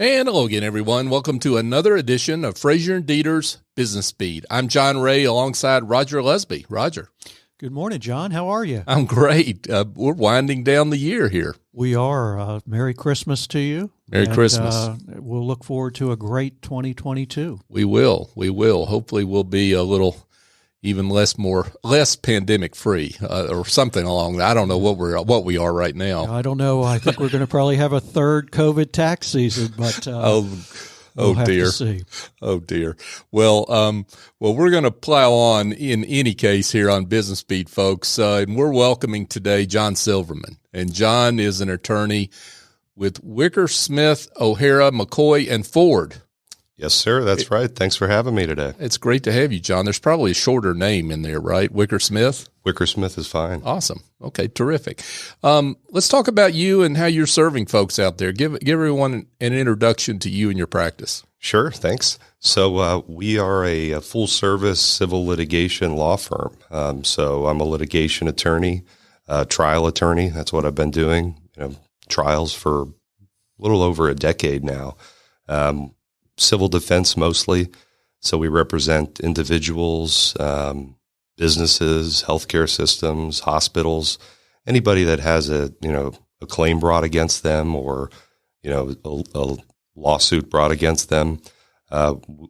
And hello again, everyone. Welcome to another edition of Frazier and Deeter's Business Speed. I'm John Ray alongside Roger Lusby. Roger. Good morning, John. How are you? I'm great. We're winding down the year here. We are. Merry Christmas to you. Merry Christmas. We'll look forward to a great 2022. We will. Hopefully we'll be a little even less pandemic free or something along that. I don't know what we are right now. I don't know. I think we're going to probably have a third COVID tax season, but we'll have dear. to see. Oh dear. Well, we're going to plow on in any case here on Business Speed, folks. And we're welcoming today Jon Silverman. And Jon is an attorney with Wicker Smith, O'Hara, McCoy, and Ford. Yes, sir. That's right. Thanks for having me today. It's great to have you, Jon. There's probably a shorter name in there, right? Wicker Smith? Wicker Smith is fine. Awesome. Okay, terrific. Let's talk about you and how you're serving folks out there. Give everyone an introduction to you and your practice. Sure. Thanks. So we are a full-service civil litigation law firm. So I'm a litigation attorney, trial attorney. That's what I've been doing, trials for a little over a decade now. Civil defense mostly. So we represent individuals, businesses, healthcare systems, hospitals, anybody that has a claim brought against them or, a lawsuit brought against them.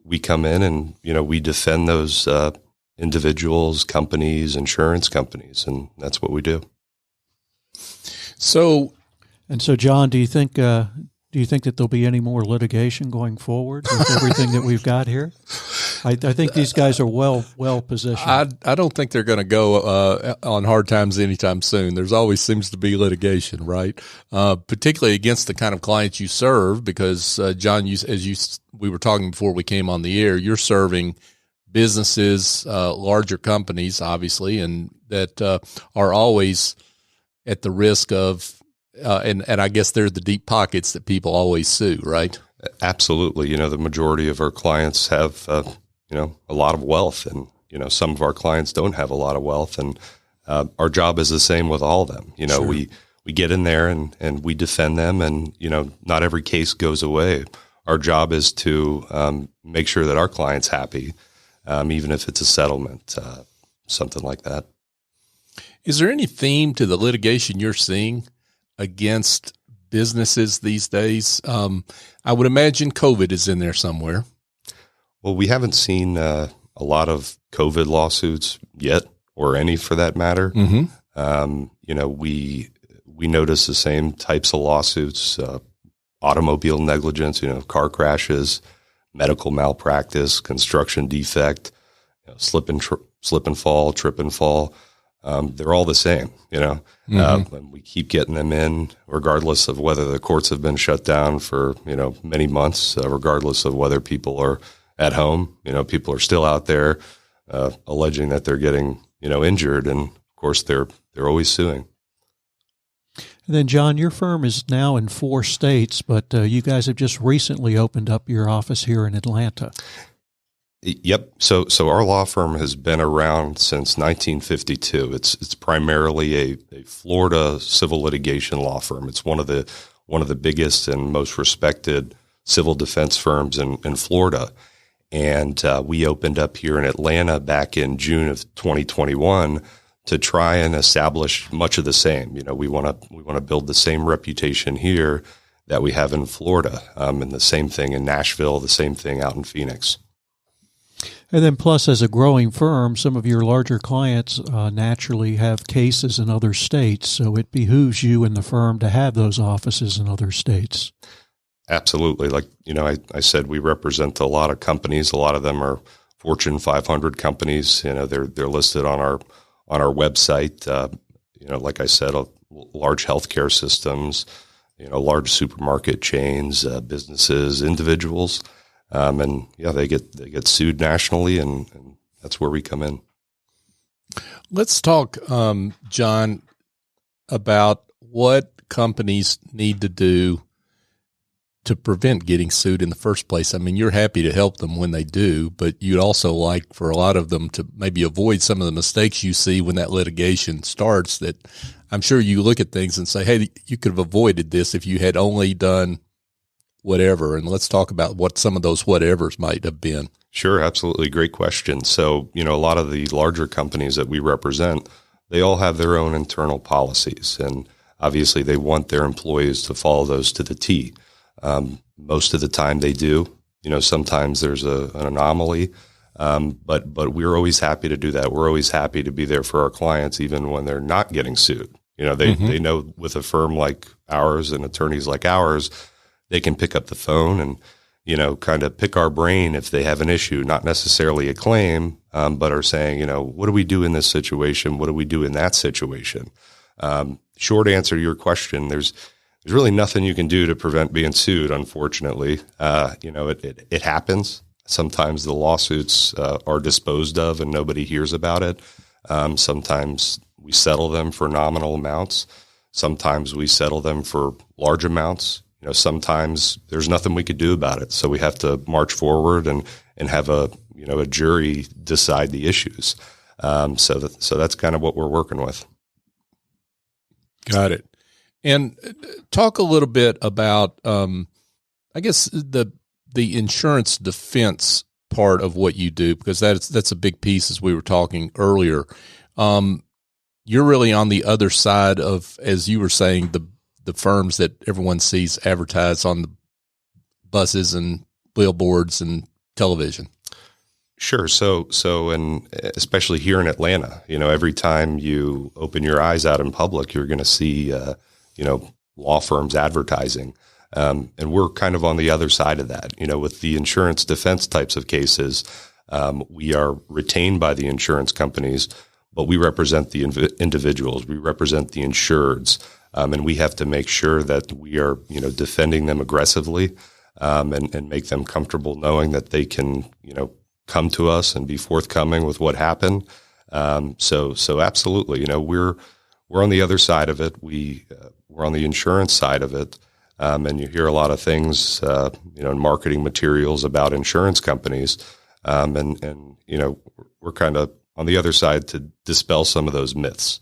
We come in and, we defend those individuals, companies, insurance companies, and that's what we do. So, John, do you think that there'll be any more litigation going forward with everything that we've got here? I think these guys are well positioned. I don't think they're going to go on hard times anytime soon. There's always seems to be litigation, right? Particularly against the kind of clients you serve, because Jon, we were talking before we came on the air, you're serving businesses, larger companies, obviously, and that are always at the risk of. And I guess they're the deep pockets that people always sue, right? Absolutely. The majority of our clients have, a lot of wealth, and, some of our clients don't have a lot of wealth, and our job is the same with all of them. Sure. We get in there and we defend them, and, not every case goes away. Our job is to make sure that our client's happy, even if it's a settlement, something like that. Is there any theme to the litigation you're seeing against businesses these days? I would imagine COVID is in there somewhere. Well, we haven't seen a lot of COVID lawsuits yet, or any for that matter. Mm-hmm. We notice the same types of lawsuits, automobile negligence, car crashes, medical malpractice, construction defect, slip and fall, trip and fall. They're all the same, Mm-hmm. And we keep getting them in regardless of whether the courts have been shut down for, many months, regardless of whether people are at home. People are still out there alleging that they're getting, injured. And of course, they're always suing. And then, John, your firm is now in 4 states, but you guys have just recently opened up your office here in Atlanta. Yep. So our law firm has been around since 1952. It's primarily a Florida civil litigation law firm. It's one of the biggest and most respected civil defense firms in Florida. And we opened up here in Atlanta back in June of 2021 to try and establish much of the same. We want to build the same reputation here that we have in Florida, and the same thing in Nashville, the same thing out in Phoenix. And then plus, as a growing firm, some of your larger clients naturally have cases in other states, so it behooves you and the firm to have those offices in other states. Absolutely. Like, I said, we represent a lot of companies. A lot of them are Fortune 500 companies. They're listed on our website. Like I said, large healthcare systems, large supermarket chains, businesses, individuals. And they get sued nationally, and that's where we come in. Let's talk, Jon, about what companies need to do to prevent getting sued in the first place. I mean, you're happy to help them when they do, but you'd also like for a lot of them to maybe avoid some of the mistakes you see when that litigation starts, that I'm sure you look at things and say, hey, you could have avoided this if you had only done whatever. And let's talk about what some of those whatevers might have been. Sure, absolutely. Great question. So, a lot of the larger companies that we represent, they all have their own internal policies, and obviously they want their employees to follow those to the T. Most of the time they do. Sometimes there's an anomaly, but we're always happy to do that. We're always happy to be there for our clients, even when they're not getting sued. They know with a firm like ours and attorneys like ours, they can pick up the phone and, kind of pick our brain if they have an issue, not necessarily a claim, but are saying, what do we do in this situation? What do we do in that situation? Short answer to your question, there's really nothing you can do to prevent being sued, unfortunately. It happens. Sometimes the lawsuits are disposed of and nobody hears about it. Sometimes we settle them for nominal amounts. Sometimes we settle them for large amounts. Sometimes there's nothing we could do about it. So we have to march forward and have a jury decide the issues. So that's kind of what we're working with. Got it. And talk a little bit about, I guess the insurance defense part of what you do, because that's a big piece, as we were talking earlier. You're really on the other side of, as you were saying, the firms that everyone sees advertised on the buses and billboards and television. Sure. So, and especially here in Atlanta, every time you open your eyes out in public, you're going to see, law firms advertising. And we're kind of on the other side of that. With the insurance defense types of cases, we are retained by the insurance companies, but we represent the individuals. We represent the insureds. And we have to make sure that we are, defending them aggressively, and make them comfortable knowing that they can, come to us and be forthcoming with what happened. So absolutely, we're on the other side of it. We're on the insurance side of it. And you hear a lot of things, in marketing materials about insurance companies. And we're kind of on the other side to dispel some of those myths.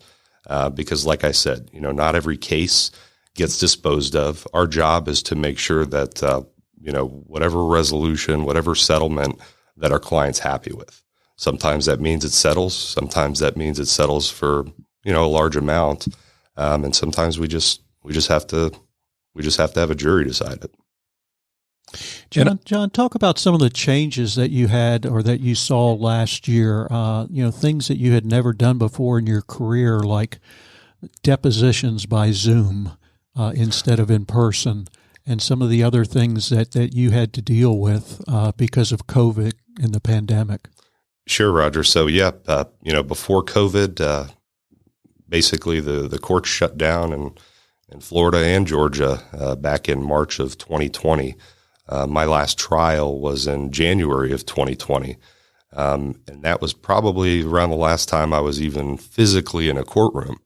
Because like I said, not every case gets disposed of. Our job is to make sure that, whatever resolution, whatever settlement that our client's happy with. Sometimes that means it settles. Sometimes that means it settles for, a large amount. And sometimes we just have to have a jury decide it. John, talk about some of the changes that you had or that you saw last year, things that you had never done before in your career, like depositions by Zoom instead of in person, and some of the other things that you had to deal with because of COVID and the pandemic. Sure, Roger. So, before COVID, basically the courts shut down in Florida and Georgia back in March of 2020. My last trial was in January of 2020. And that was probably around the last time I was even physically in a courtroom.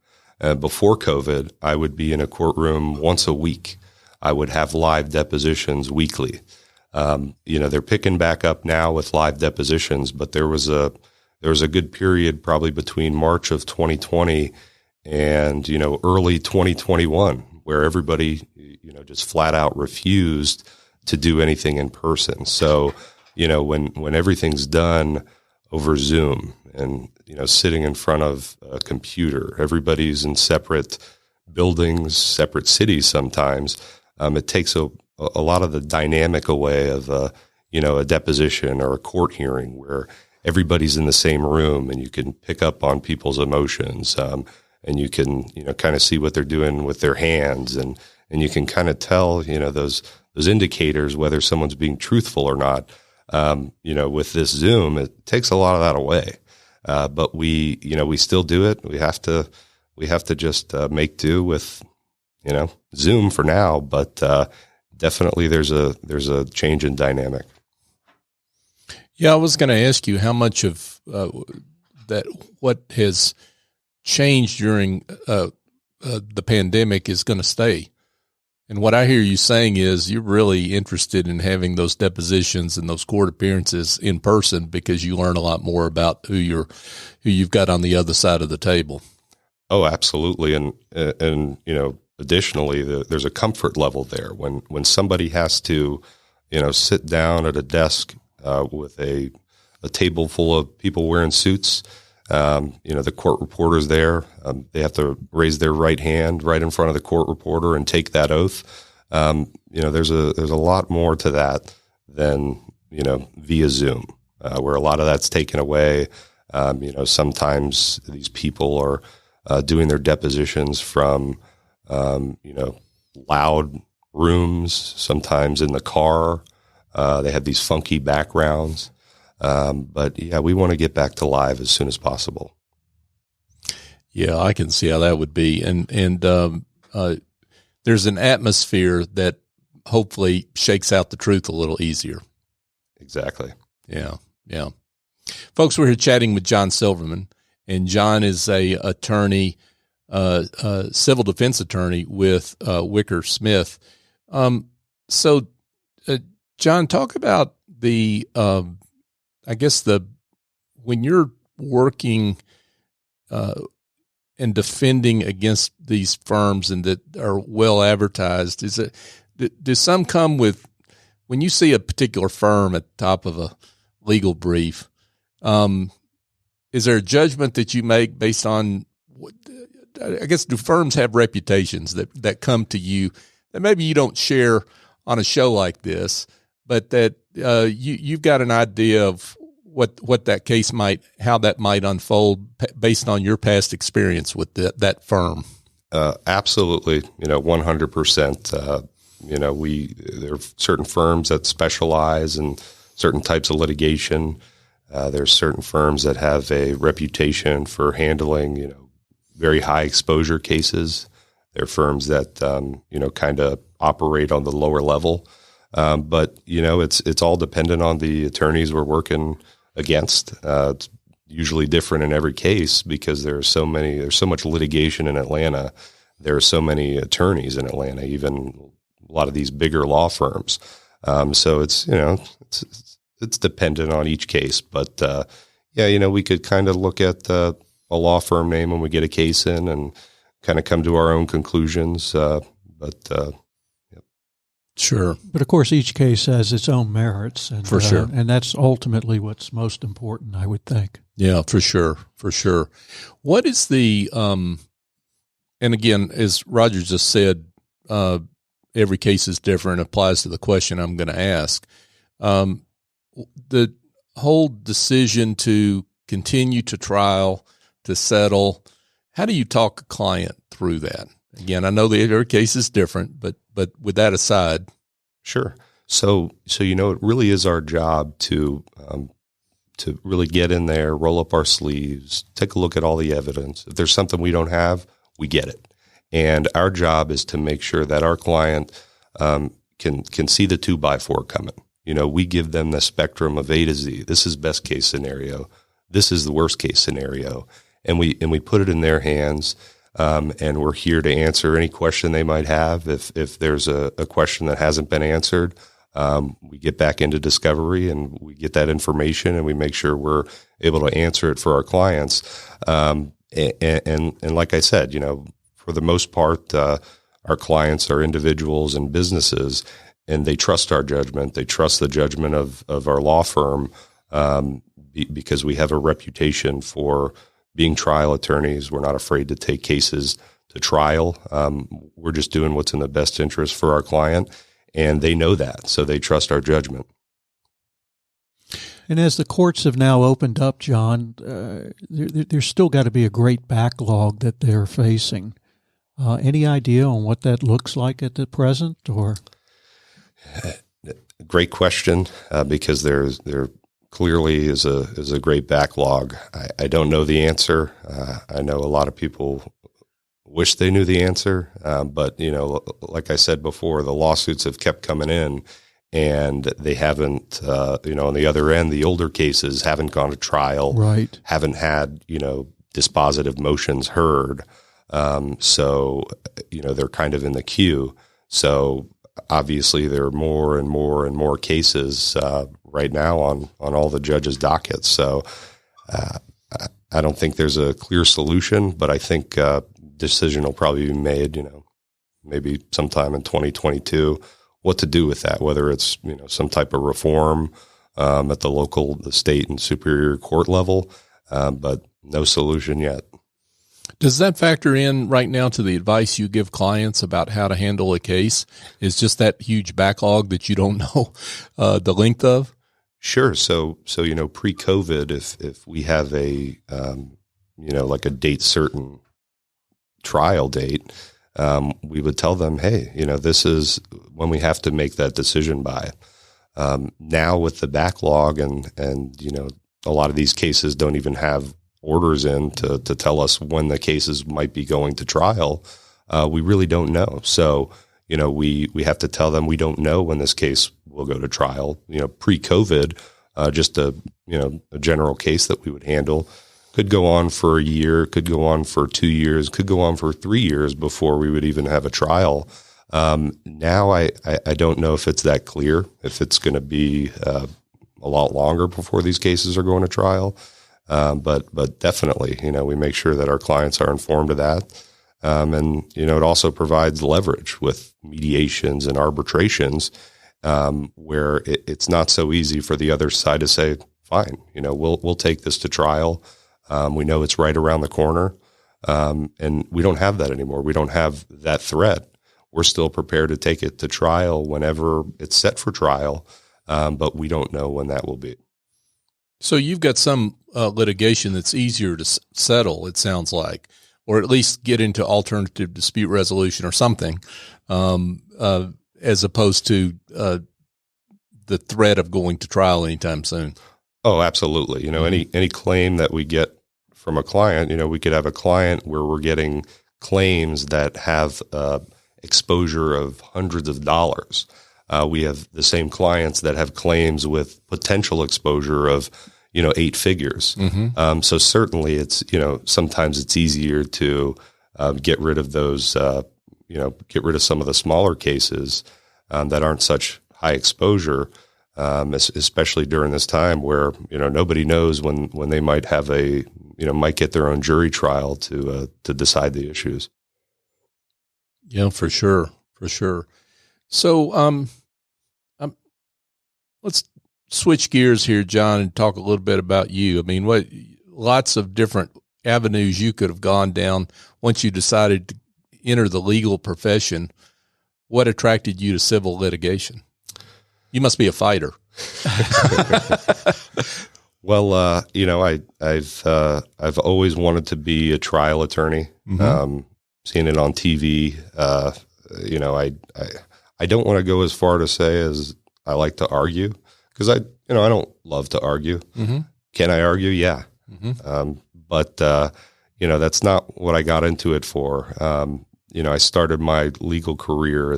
Before COVID, I would be in a courtroom once a week. I would have live depositions weekly. They're picking back up now with live depositions, but there was a good period probably between March of 2020 and, early 2021 where everybody, just flat out refused to do anything in person. So, when everything's done over Zoom and, sitting in front of a computer, everybody's in separate buildings, separate cities sometimes, it takes a lot of the dynamic away of, a deposition or a court hearing where everybody's in the same room and you can pick up on people's emotions, and you can, kind of see what they're doing with their hands, and you can kind of tell, those indicators, whether someone's being truthful or not. With this Zoom, it takes a lot of that away. But we still do it. We have to just make do with, Zoom for now, but definitely there's a change in dynamic. Yeah, I was going to ask you how much of that, what has changed during the pandemic is going to stay. And what I hear you saying is you're really interested in having those depositions and those court appearances in person because you learn a lot more about who you've got on the other side of the table. Oh, absolutely. And additionally, there's a comfort level there when somebody has to, sit down at a desk with a table full of people wearing suits. The court reporter's there. They have to raise their right hand right in front of the court reporter and take that oath. There's a lot more to that than via Zoom, where a lot of that's taken away. Sometimes these people are doing their depositions from loud rooms. Sometimes in the car, they have these funky backgrounds. But yeah, we want to get back to live as soon as possible. Yeah, I can see how that would be. And there's an atmosphere that hopefully shakes out the truth a little easier. Exactly. Yeah. Yeah. Folks, we're here chatting with Jon Silverman, and Jon is a attorney, civil defense attorney with Wicker Smith. So Jon, talk about the, when you're working and defending against these firms and that are well advertised, do some come with, when you see a particular firm at the top of a legal brief, is there a judgment that you make based on, do firms have reputations that come to you that maybe you don't share on a show like this, but that you've got an idea of what that case how that might unfold based on your past experience with that firm? Absolutely. 100%. There are certain firms that specialize in certain types of litigation. There's certain firms that have a reputation for handling, very high exposure cases. There are firms that, kind of operate on the lower level. But it's all dependent on the attorneys we're working against. It's usually different in every case because there's so much litigation in Atlanta. There are so many attorneys in Atlanta, even a lot of these bigger law firms. So it's dependent on each case, but we could kind of look at a law firm name when we get a case in and kind of come to our own conclusions. Sure. But of course, each case has its own merits, and for sure, and that's ultimately what's most important, I would think. Yeah, for sure. What is the and again, as Roger just said, every case is different. Applies to the question I'm going to ask. The whole decision to continue to trial, to settle, how do you talk a client through that? Again, I know every case is different, but with that aside. Sure. So it really is our job to really get in there, roll up our sleeves, take a look at all the evidence. If there's something we don't have, we get it. And our job is to make sure that our client can see the 2x4 coming. We give them the spectrum of A to Z. This is best case scenario. This is the worst case scenario. And we put it in their hands. And we're here to answer any question they might have. If there's a question that hasn't been answered, we get back into discovery and we get that information and we make sure we're able to answer it for our clients. And like I said, for the most part, our clients are individuals and businesses, and they trust our judgment. They trust the judgment of our law firm because we have a reputation for being trial attorneys. We're not afraid to take cases to trial. We're just doing what's in the best interest for our client, and they know that, so they trust our judgment. And as the courts have now opened up, Jon, there's still got to be a great backlog that they're facing. Any idea on what that looks like at the present, or? Great question, because there clearly is a great backlog. I don't know the answer. I know a lot of people wish they knew the answer, but like I said before, the lawsuits have kept coming in, and they haven't. On the other end, the older cases haven't gone to trial. Right. Haven't had dispositive motions heard. So they're kind of in the queue. So obviously, there are more and more and more cases right now on all the judges' dockets. So I don't think there's a clear solution, but I think decision will probably be made, maybe sometime in 2022, what to do with that, whether it's, some type of reform at the local, the state, and superior court level, but no solution yet. Does that factor in right now to the advice you give clients about how to handle a case? Is just that huge backlog that you don't know the length of? Sure. So pre-COVID, if we have a like a date certain trial date, we would tell them, hey, this is when we have to make that decision by. Now with the backlog and a lot of these cases don't even have orders in to tell us when the cases might be going to trial. We really don't know. So, we have to tell them we don't know when this case will go to trial. Pre-COVID, just a general case that we would handle could go on for a year, could go on for 2 years, could go on for 3 years before we would even have a trial. Now I don't know if it's that clear, if it's going to be a lot longer before these cases are going to trial. But definitely, we make sure that our clients are informed of that. And, it also provides leverage with mediations and arbitrations, where it's not so easy for the other side to say, fine, we'll take this to trial. We know it's right around the corner. And we don't have that anymore. We don't have that threat. We're still prepared to take it to trial whenever it's set for trial. But we don't know when that will be. So you've got some litigation that's easier to settle, it sounds like, or at least get into alternative dispute resolution or something, as opposed to the threat of going to trial anytime soon. Oh, absolutely. Any claim that we get from a client, we could have a client where we're getting claims that have exposure of hundreds of dollars. We have the same clients that have claims with potential exposure of, 8 figures. Mm-hmm. So certainly it's, sometimes it's easier to get rid of those, get rid of some of the smaller cases that aren't such high exposure, especially during this time where, nobody knows when they might have might get their own jury trial to decide the issues. Yeah, for sure. So, let's switch gears here, John, and talk a little bit about you. I mean, lots of different avenues you could have gone down once you decided to enter the legal profession. What attracted you to civil litigation? You must be a fighter. Well, I've always wanted to be a trial attorney. Mm-hmm. Seeing it on TV, I don't want to go as far to say as I like to argue, because I don't love to argue. Mm-hmm. Can I argue? Yeah. Mm-hmm. But that's not what I got into it for. I started my legal career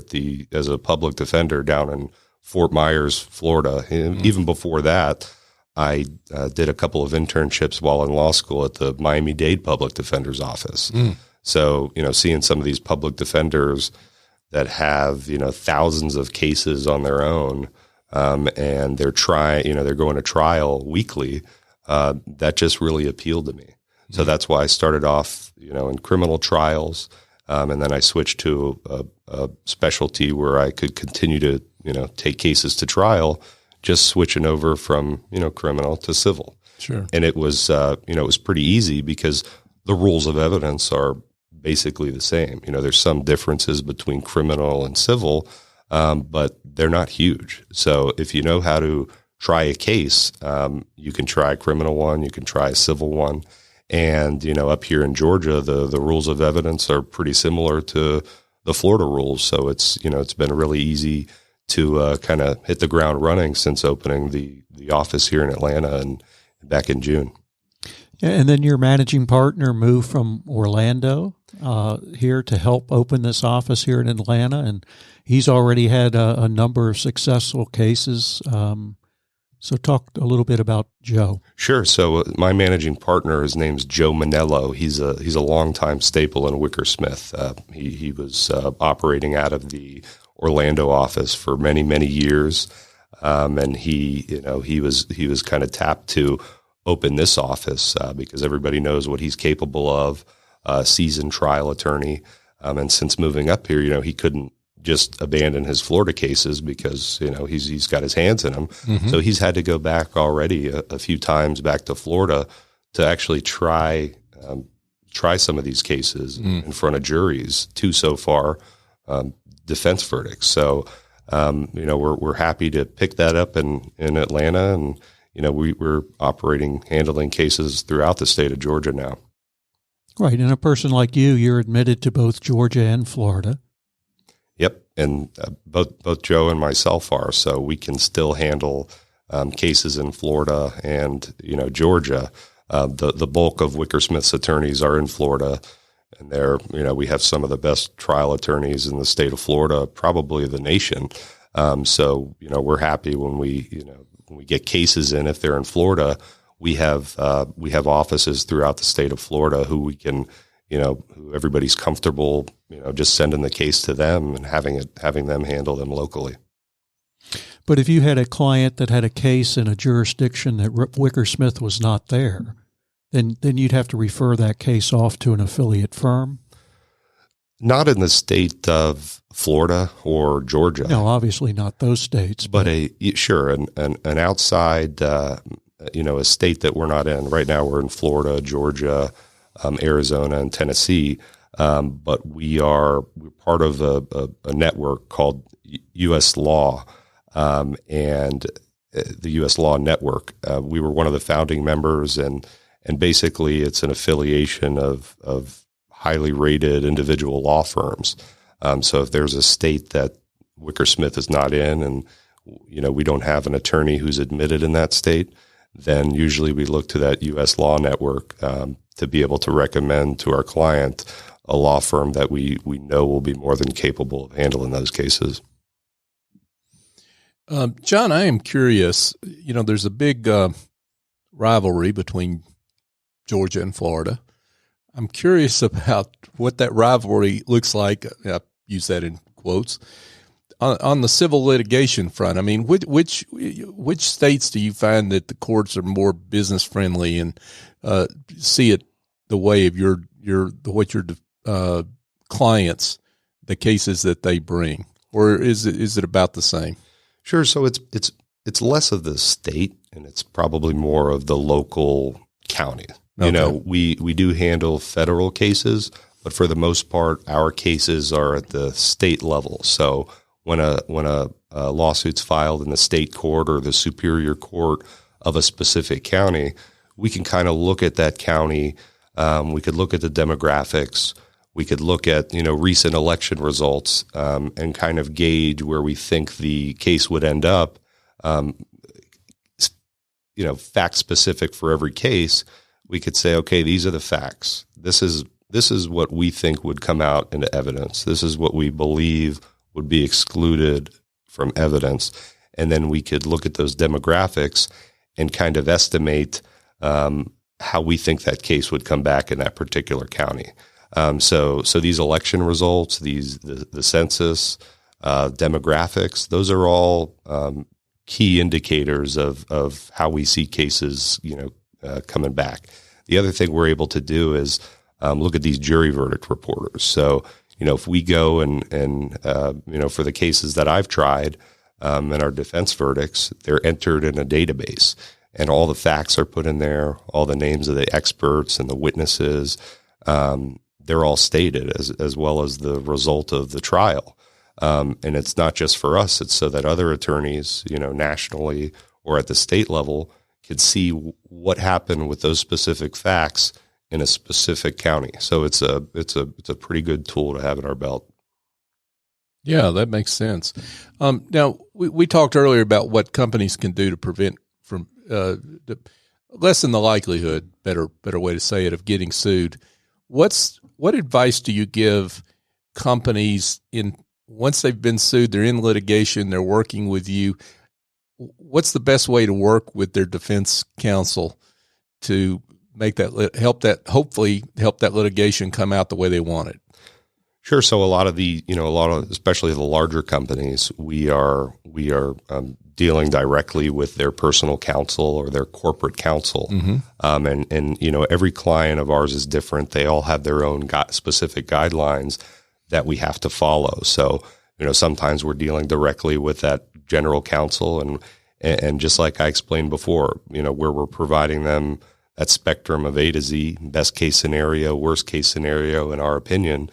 as a public defender down in Fort Myers, Florida. Mm-hmm. Even before that, I did a couple of internships while in law school at the Miami-Dade Public Defender's Office. Mm. So, seeing some of these public defenders that have, thousands of cases on their own, and they're they're going to trial weekly, that just really appealed to me. Mm-hmm. So that's why I started off, in criminal trials. And then I switched to a specialty where I could continue to, take cases to trial, just switching over from, criminal to civil. Sure. And it was, it was pretty easy because the rules of evidence are basically the same. There's some differences between criminal and civil, but they're not huge. So if you know how to try a case, you can try a criminal one, you can try a civil one. And, up here in Georgia, the rules of evidence are pretty similar to the Florida rules. So it's been really easy to kind of hit the ground running since opening the office here in Atlanta and back in June. And then your managing partner moved from Orlando here to help open this office here in Atlanta, and he's already had a number of successful cases. So talk a little bit about Joe. Sure. So my managing partner, his name's Joe Manello. He's a longtime staple in Wicker Smith. He was operating out of the Orlando office for many, many years, and he was kind of tapped to open this office because everybody knows what he's capable of. Seasoned trial attorney, And since moving up here, he couldn't just abandon his Florida cases because, he's got his hands in them. Mm-hmm. So he's had to go back already a few times back to Florida to actually try some of these cases in front of juries, 2 so far, defense verdicts. So, we're happy to pick that up in Atlanta, and, we're handling cases throughout the state of Georgia now. Right. And a person like you're admitted to both Georgia and Florida. Yep. And both Joe and myself are, so we can still handle cases in Florida and, Georgia. The bulk of Wicker Smith's attorneys are in Florida, and we have some of the best trial attorneys in the state of Florida, probably the nation. So, we're happy when we get cases in, if they're in Florida, we have offices throughout the state of Florida who we can, who everybody's comfortable, just sending the case to them and having them handle them locally. But if you had a client that had a case in a jurisdiction that Wicker Smith was not there, then you'd have to refer that case off to an affiliate firm? Not in the state of Florida or Georgia. No, obviously not those states. But an outside, a state that we're not in. Right now we're in Florida, Georgia, Arizona, and Tennessee. But we're part of a network called U.S. Law, and the U.S. Law Network. We were one of the founding members, and basically it's an affiliation of highly rated individual law firms. So if there's a state that Wicker Smith is not in, and we don't have an attorney who's admitted in that state, then usually we look to that U.S. Law Network to be able to recommend to our client a law firm that we know will be more than capable of handling those cases. John, I am curious. There's a big rivalry between Georgia and Florida. I'm curious about what that rivalry looks like. I use that in quotes. On the civil litigation front, I mean, which states do you find that the courts are more business friendly and see it the way of your clients, the cases that they bring, or is it about the same? Sure. So it's less of the state, and it's probably more of the local county. Okay. We do handle federal cases, but for the most part, our cases are at the state level. So when a lawsuit's filed in the state court or the superior court of a specific county, we can kind of look at that county. We could look at the demographics. We could look at recent election results and kind of gauge where we think the case would end up. Fact specific for every case. We could say, okay, these are the facts. This is what we think would come out into evidence. This is what we believe would be excluded from evidence. And then we could look at those demographics and kind of estimate how we think that case would come back in that particular county. So these election results, the census, demographics, those are all key indicators of how we see cases, coming back. The other thing we're able to do is look at these jury verdict reporters. So, if we go and for the cases that I've tried and our defense verdicts, they're entered in a database, and all the facts are put in there, all the names of the experts and the witnesses, they're all stated as well as the result of the trial. And it's not just for us, it's so that other attorneys, nationally or at the state level could see what happened with those specific facts in a specific county. So it's a pretty good tool to have in our belt. Yeah, that makes sense. Now we talked earlier about what companies can do to prevent from lessen the likelihood, better way to say it, of getting sued. What advice do you give companies once they've been sued, they're in litigation, they're working with you? What's the best way to work with their defense counsel to make that help that litigation come out the way they want it? Sure. So a lot of especially the larger companies, we are dealing directly with their personal counsel or their corporate counsel. Mm-hmm. And every client of ours is different. They all have their own specific guidelines. that we have to follow. So, sometimes we're dealing directly with that general counsel, and just like I explained before, where we're providing them that spectrum of A to Z, best case scenario, worst case scenario, in our opinion.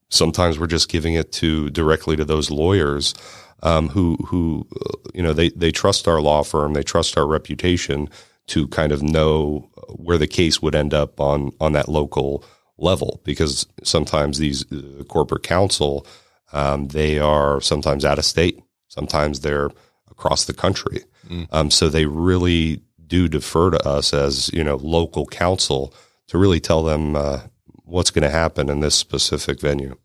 Sometimes we're just giving it directly to those lawyers who they trust our law firm, they trust our reputation to kind of know where the case would end up on that local level, because sometimes these corporate counsel, they are sometimes out of state, sometimes they're across the country. So they really do defer to us as, local counsel to really tell them what's going to happen in this specific venue.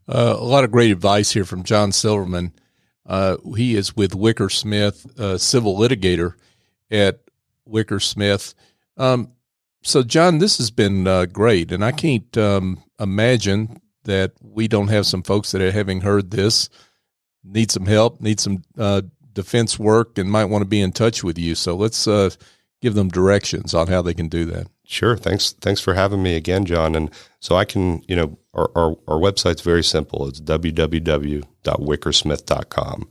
A lot of great advice here from Jon Silverman. He is with Wicker Smith, civil litigator at Wicker Smith. So, John, this has been great, and I can't imagine that we don't have some folks that are, having heard this, need some help, need some defense work, and might want to be in touch with you. So let's give them directions on how they can do that. Sure. Thanks for having me again, John. And so I can, our website's very simple. It's www.wickersmith.com.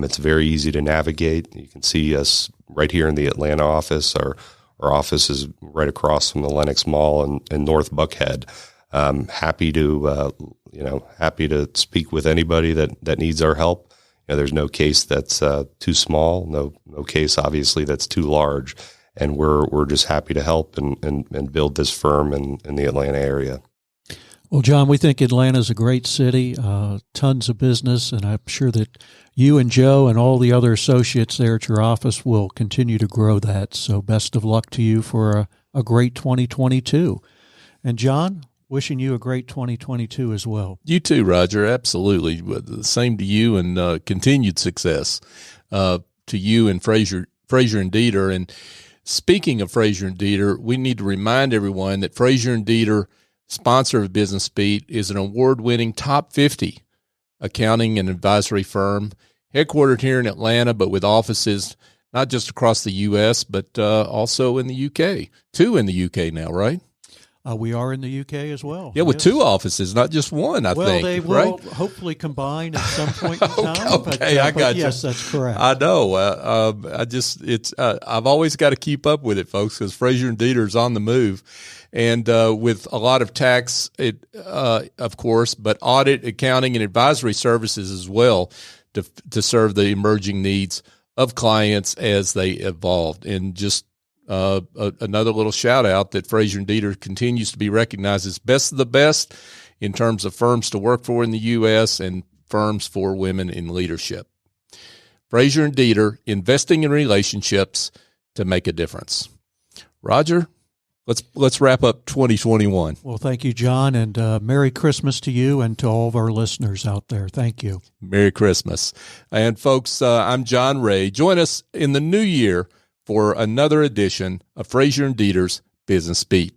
It's very easy to navigate. You can see us right here in the Atlanta office. Our office is right across from the Lenox Mall in North Buckhead. Happy to speak with anybody that needs our help. There's no case that's too small, no case obviously that's too large, and we're just happy to help and build this firm in the Atlanta area. Well, John, we think Atlanta's a great city, tons of business, and I'm sure that you and Joe and all the other associates there at your office will continue to grow that. So best of luck to you for a great 2022. And John, wishing you a great 2022 as well. You too, Roger. Absolutely. The same to you, and continued success to you and Frazier and Deeter. And speaking of Frazier and Deeter, we need to remind everyone that Frazier and Deeter, sponsor of Business Beat, is an award-winning top 50 accounting and advisory firm, headquartered here in Atlanta, but with offices not just across the U.S., but also in the U.K. 2 in the U.K. now, right? We are in the U.K. as well. Yeah, with 2 offices, not just one, I think. Well, they will hopefully combine at some point in time. Okay, I got you. Yes, that's correct. I know. I've always got to keep up with it, folks, because Frazier and Deeter is on the move. And with a lot of tax, of course, but audit, accounting, and advisory services as well to serve the emerging needs of clients as they evolved. And just another little shout out that Frazier and Deeter continues to be recognized as best of the best in terms of firms to work for in the U.S. and firms for women in leadership. Frazier and Deeter, investing in relationships to make a difference. Roger, let's wrap up 2021. Well, thank you, John, and Merry Christmas to you and to all of our listeners out there. Thank you. Merry Christmas. And folks, I'm John Ray. Join us in the new year for another edition of Frazier and Deeter's Business Beat.